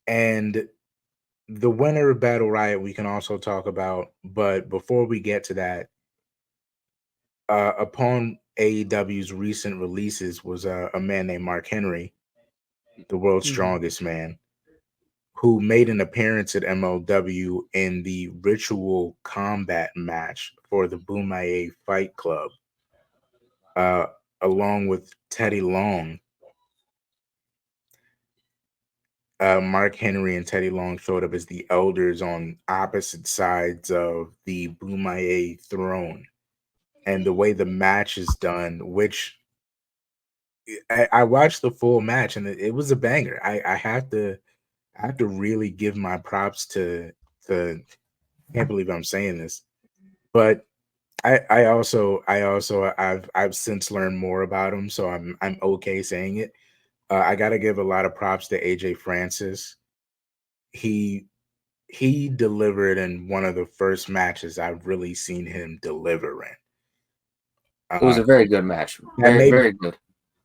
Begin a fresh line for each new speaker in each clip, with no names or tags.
And the winner of Battle Riot we can also talk about, but before we get to that, upon AEW's recent releases was a man named Mark Henry, the world's strongest man, who made an appearance at MLW in the ritual combat match for the Bomaye Fight Club, uh, along with Teddy Long. Mark Henry and Teddy Long showed up as the elders on opposite sides of the Bomaye throne. And the way the match is done, which I watched the full match and it was a banger. I have to really give my props to can't believe I'm saying this, but I've since learned more about him, so I'm okay saying it. I got to give a lot of props to AJ Francis. He delivered in one of the first matches I've really seen him deliver in.
It was a very good match. Very good.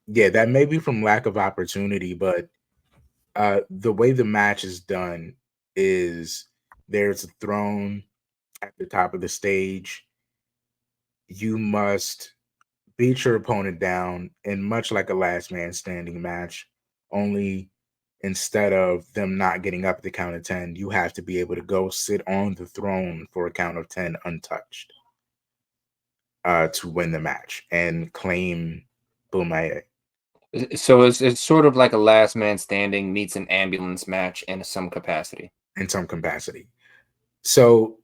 Yeah, that may be from lack of opportunity, but the way the match is done is there's a throne at the top of the stage. You must beat your opponent down, and much like a last man standing match, only instead of them not getting up at the count of 10, you have to be able to go sit on the throne for a count of 10 untouched to win the match and claim Bomaye.
So it's sort of like a last man standing meets an ambulance match in some capacity.
So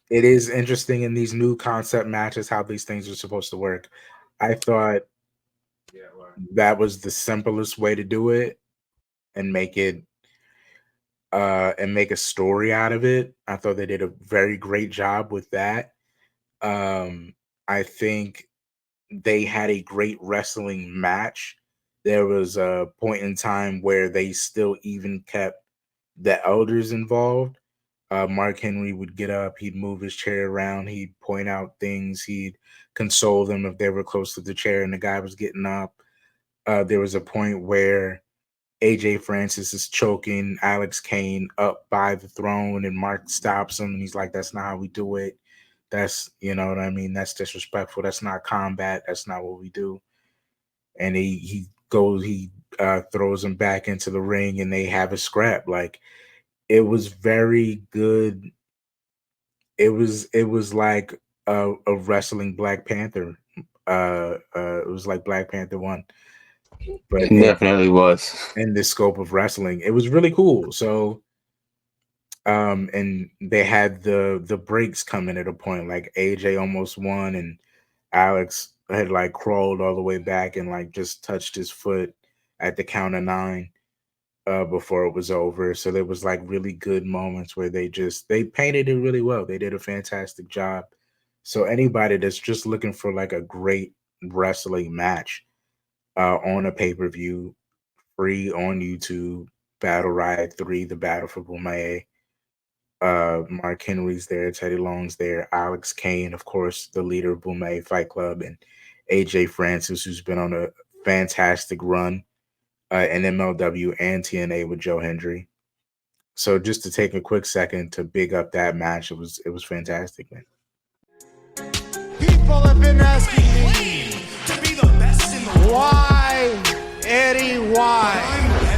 it is interesting in these new concept matches how these things are supposed to work. I thought that was the simplest way to do it and make it and make a story out of it. I thought they did a very great job with that. I think they had a great wrestling match. There was a point in time where they still even kept the elders involved. Mark Henry would get up, he'd move his chair around, he'd point out things, he'd console them if they were close to the chair and the guy was getting up. There was a point where AJ Francis is choking Alex Kane up by the throne, and Mark stops him, and he's like, "That's not how we do it. That's, you know what I mean? That's disrespectful. That's not combat. That's not what we do." And he throws him back into the ring, and they have a scrap. Like, it was very good. It was like a wrestling Black Panther. It was like Black Panther 1. But
it definitely was.
In the scope of wrestling, it was really cool. So, and they had the breaks coming at a point, like AJ almost won, and Alex had like crawled all the way back and like just touched his foot at the count of 9 before it was over. So there was like really good moments where they painted it really well. They did a fantastic job. So anybody that's just looking for like a great wrestling match on a pay-per-view, free on YouTube, Battle Riot 3, The Battle for Bomaye. Mark Henry's there, Teddy Long's there, Alex Kane, of course, the leader of Bomaye Fight Club, and AJ Francis, who's been on a fantastic run in MLW and TNA with Joe Hendry. So just to take a quick second to big up that match, it was fantastic, man.
People have been asking me to be the best in the world. Why, Eddie? Why?